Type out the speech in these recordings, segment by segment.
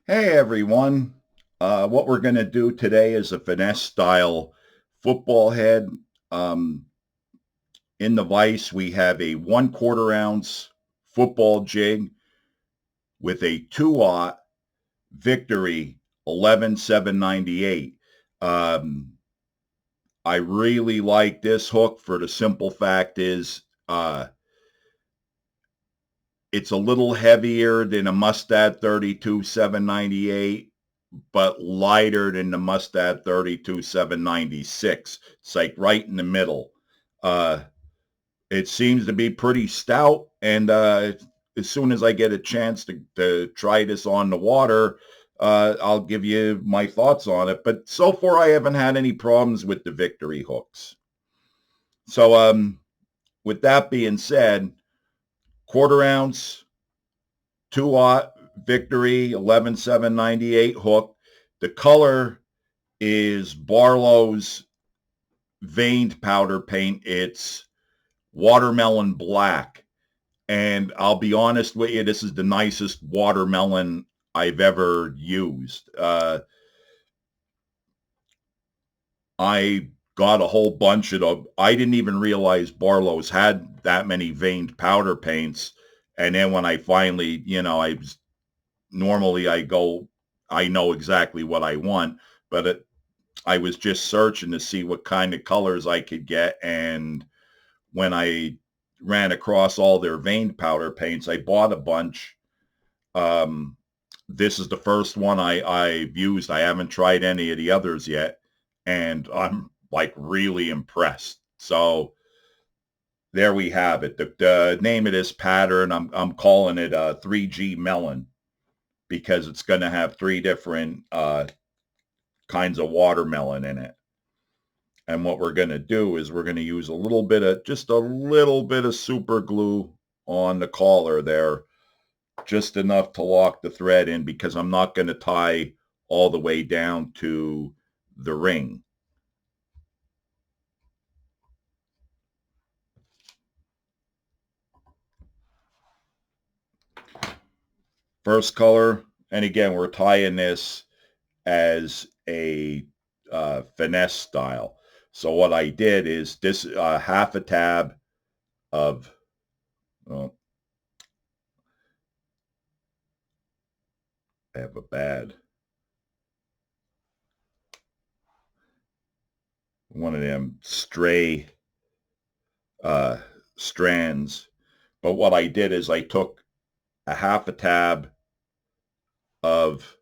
Hey everyone. What we're going to do today is a finesse style football head. Um, in the vise, we have a 1/4 ounce football jig with a 2-aught Victory 11,798. Um, I really like this hook for the simple fact is uh, it's a little heavier than a Mustad 32 798, but lighter than the Mustad 32 796. It's like right in the middle. Uh, it seems to be pretty stout, and as soon as I get a chance to try this on the water, I'll give you my thoughts on it. But so far, I haven't had any problems with the Victory hooks. So, with that being said, 1/4 ounce, 2-aught Victory 11,798 hook. The color is Barlow's veined powder paint. It's watermelon black. And I'll be honest with you, this is the nicest watermelon I've ever used. I got a whole bunch of them. I didn't even realize Barlow's had that many veined powder paints. And then when I finally, normally I go, I know exactly what I want, but I was just searching to see what kind of colors I could get. And when I ran across all their veined powder paints, I bought a bunch. Um, this is the first one I've used. I haven't tried any of the others yet. And I'm like really impressed. So there we have it. The name of this pattern, I'm calling it 3G-Melon because it's going to have three different kinds of watermelon in it. And what we're going to do is we're going to use just a little bit of super glue on the collar there, just enough to lock the thread in because I'm not going to tie all the way down to the ring. First color, and again, we're tying this as a finesse style. So what I did is this half a tab of, well, I have a bad one of them stray uh, strands. But what I did is I took a half a tab of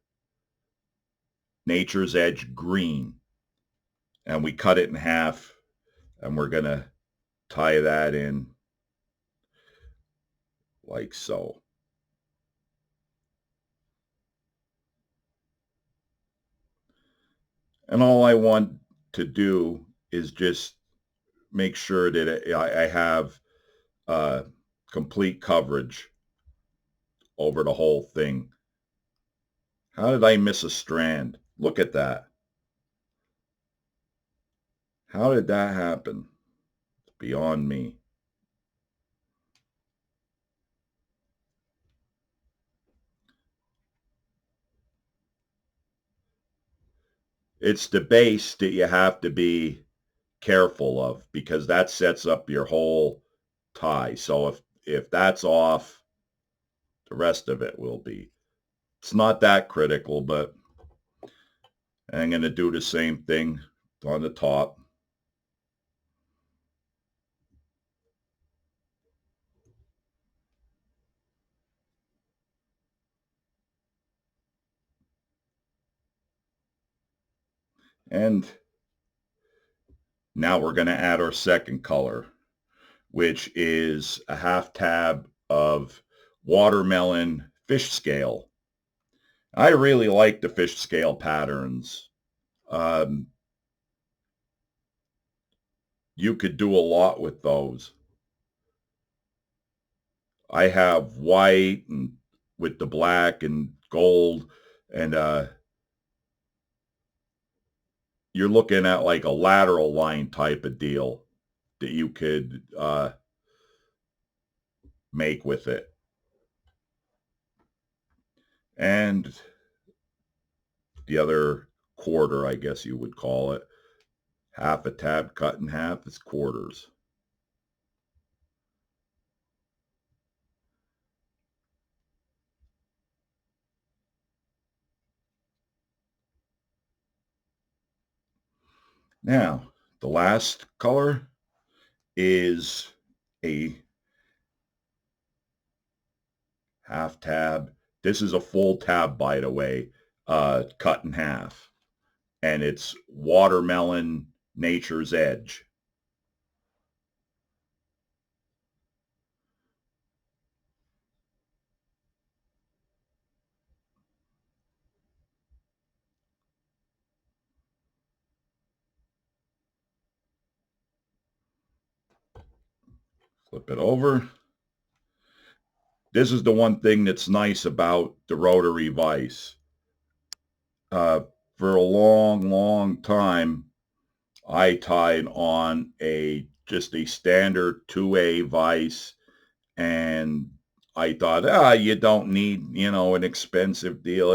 Nature's Edge green and we cut it in half and we're going to tie that in like so. And all I want to do is just make sure that I have uh, complete coverage over the whole thing. How did I miss a strand? Look at that. How did that happen? It's beyond me. It's the base that you have to be careful of because that sets up your whole tie. So if that's off, the rest of it will be. It's not that critical, but I'm going to do the same thing on the top. And now we're going to add our second color, which is a half tab of watermelon fish scale. I really like the fish scale patterns. Um, you could do a lot with those. I have white and with the black and gold, and you're looking at like a lateral line type of deal that you could make with it. And the other quarter, I guess you would call it. Half a tab cut in half is quarters. Now, the last color is a half tab. This is a full tab, by the way, cut in half. And it's Watermelon Nature's Edge. Flip it over. This is the one thing that's nice about the rotary vise. For a long, long time, I tied on just a standard 2A vise, and I thought, you don't need, an expensive deal.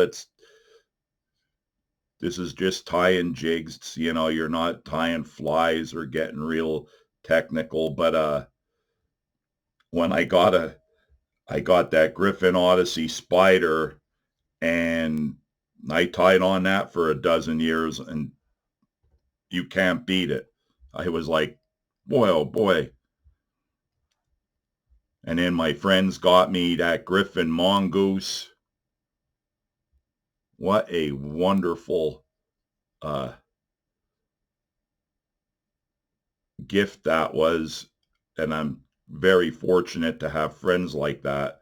This is just tying jigs, you're not tying flies or getting real technical. But when I got that Griffin Odyssey Spider, and I tied on that for a dozen years, and you can't beat it. I was like, boy, oh boy. And then my friends got me that Griffin Mongoose. What a wonderful gift that was. And I'm very fortunate to have friends like that.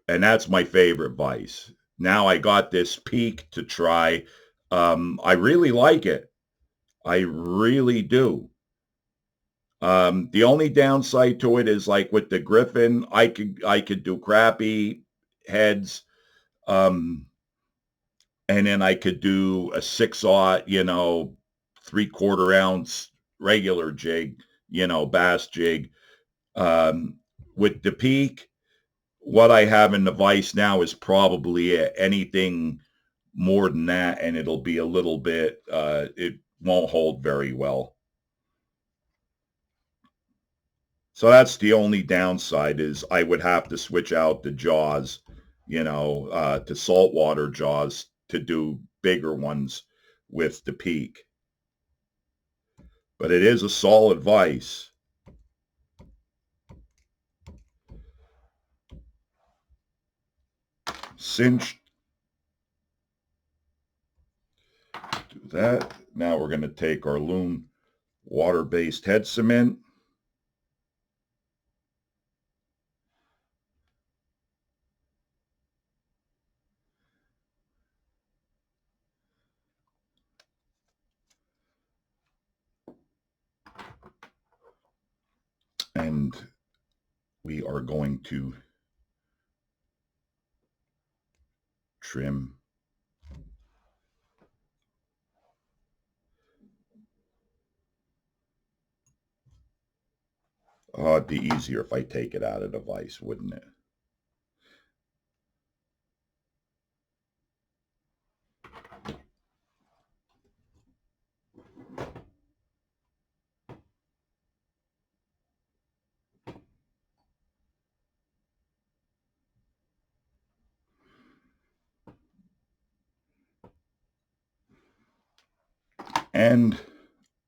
And that's my favorite vise. Now I got this Peak to try. I really like it. I really do. The only downside to it is, like with the Griffin, I could do crappy heads, and then I could do a 6/0, 3/4 ounce regular jig, bass jig. With the Peak, what I have in the vise now is probably anything more than that, and it'll be a little bit, it won't hold very well. So that's the only downside, is I would have to switch out the jaws, to saltwater jaws to do bigger ones with the Peak. But it is a solid vise. Cinched. Do that. Now we're going to take our Loom water-based head cement. And we are going to trim. Oh, it'd be easier if I take it out of the vise, wouldn't it? And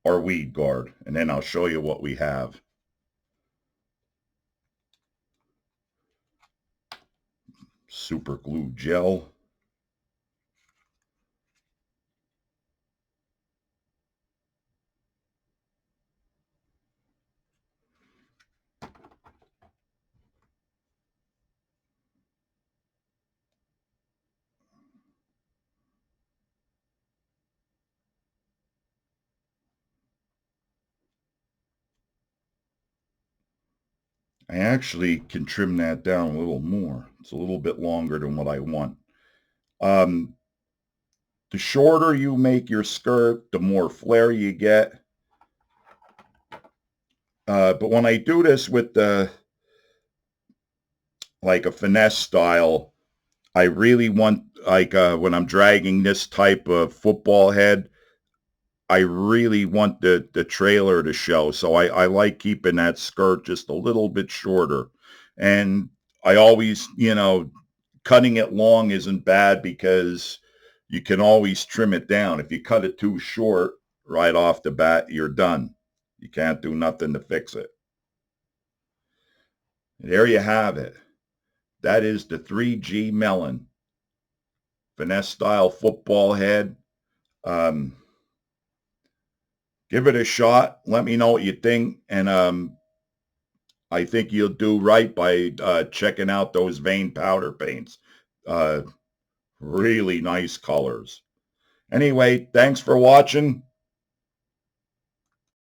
our weed guard, and then I'll show you what we have. Super glue gel. I actually can trim that down a little more. It's a little bit longer than what I want. The shorter you make your skirt, the more flare you get. But when I do this with like a finesse style, I really want, like, when I'm dragging this type of football head, I really want the trailer to show. So I like keeping that skirt just a little bit shorter. And I always, cutting it long isn't bad because you can always trim it down. If you cut it too short right off the bat, you're done. You can't do nothing to fix it. There you have it. That is the 3G Melon finesse style football head. Um, Give it a shot. Let me know what you think. And I think you'll do right by checking out those vein powder paints. Uh, really nice colors. Anyway, thanks for watching.